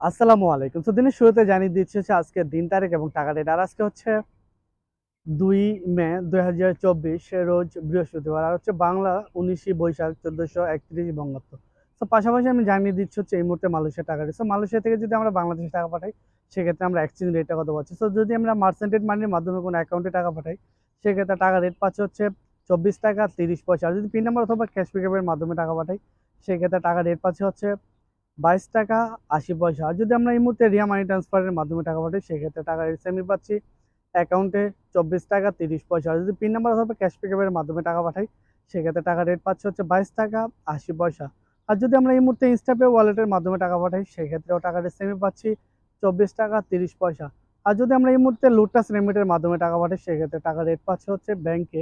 আসসালামু আলাইকুম। তো দিনের শুরুতে জানিয়ে দিচ্ছি হচ্ছে আজকের দিন তারিখ এবং টাকা ডেট। আর আজকে হচ্ছে ২ মে ২০২৪ রোজ বৃহস্পতিবার। আর হচ্ছে বাংলা ১৯ বৈশাখ ১৪৩১ বঙ্গাব্দ। তো পাশাপাশি আমি জানিয়ে দিচ্ছি হচ্ছে এই মুহূর্তে মালয়েশিয়ার টাকা রেট। সো মালয়েশিয়া থেকে যদি আমরা বাংলাদেশে টাকা পাঠাই, সেক্ষেত্রে আমরা এক্সচেঞ্জ রেটটা কত পাচ্ছি। সো যদি আমরা মার্চেন্টেড মানির মাধ্যমে কোনো অ্যাকাউন্টে টাকা পাঠাই, সেক্ষেত্রে টাকা রেট পাচ্ছি হচ্ছে ২৪ টাকা ৩০ পয়সা। আর যদি পিন নাম্বার অথবা ক্যাশ পিকআপের মাধ্যমে টাকা পাঠাই, সেক্ষেত্রে টাকা রেট পাচ্ছি হচ্ছে 22 টাকা ৮০ পয়সা। আর যদি আমরা এই মুহূর্তে রিয়া মানি ট্রান্সফারের মাধ্যমে টাকা পাঠাই, সেক্ষেত্রে টাকা রেট সেমই পাচ্ছি অ্যাকাউন্টে ২৪ টাকা ৩০ পয়সা। আর যদি পিন নাম্বার অথবা ক্যাশ পিকআপের মাধ্যমে টাকা পাঠাই, সেক্ষেত্রে টাকা রেট পাচ্ছি হচ্ছে 22 টাকা ৮০ পয়সা। আর যদি আমরা এই মুহূর্তে ইনস্টাপে ওয়ালেটের মাধ্যমে টাকা পাঠাই, সেক্ষেত্রেও টাকা রেট সেমই পাচ্ছি ২৪ টাকা ৩০ পয়সা। আর যদি আমরা এই মুহূর্তে লুটাস রেমিটের মাধ্যমে টাকা পাঠাই, সেক্ষেত্রে টাকা রেট পাচ্ছি হচ্ছে ব্যাংকে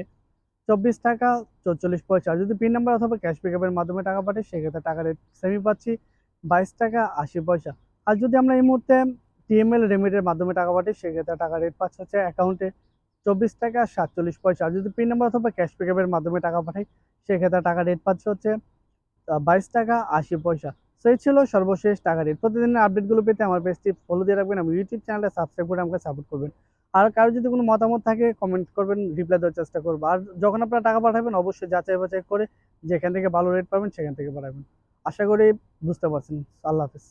২৪ টাকা ৪৪ পয়সা। আর যদি পিন নাম্বার অথবা ক্যাশ পিকআপের মাধ্যমে টাকা পাঠাই, সেক্ষেত্রে টাকা রেট সেমই পাচ্ছি 22 টাকা ৮০ পয়সা। আর যদি আমরা এই মুহূর্তে টিএমএল রেমিটের মাধ্যমে টাকা পাঠাই, সেক্ষেত্রে টাকা রেট পাচ্ছি হচ্ছে অ্যাকাউন্টে ২৪ টাকা ৪৭ পয়সা। আর যদি পিন নাম্বার অথবা ক্যাশ পিকআপের মাধ্যমে টাকা পাঠাই, সেক্ষেত্রে টাকা রেট পাচ্ছি হচ্ছে ২২ টাকা ৮০ পয়সা। সো এই ছিল সর্বশেষ টাকা রেট। প্রতিদিনের আপডেটগুলো পেতে আমার পেজটি ফলো দিয়ে রাখবেন এবং ইউটিউব চ্যানেলটা সাবস্ক্রাইব করে আমাকে সাপোর্ট করবেন। আর কারো যদি কোনো মতামত থাকে কমেন্ট করবেন, রিপ্লাই দেওয়ার চেষ্টা করব। আর যখন আপনারা টাকা পাঠাবেন অবশ্যই যাচাই বাছাই করে যেখান থেকে ভালো রেট পাবেন সেখান থেকে পাঠাবেন। আশা করি বুঝতে পারছেন। আল্লাহ হাফেজ।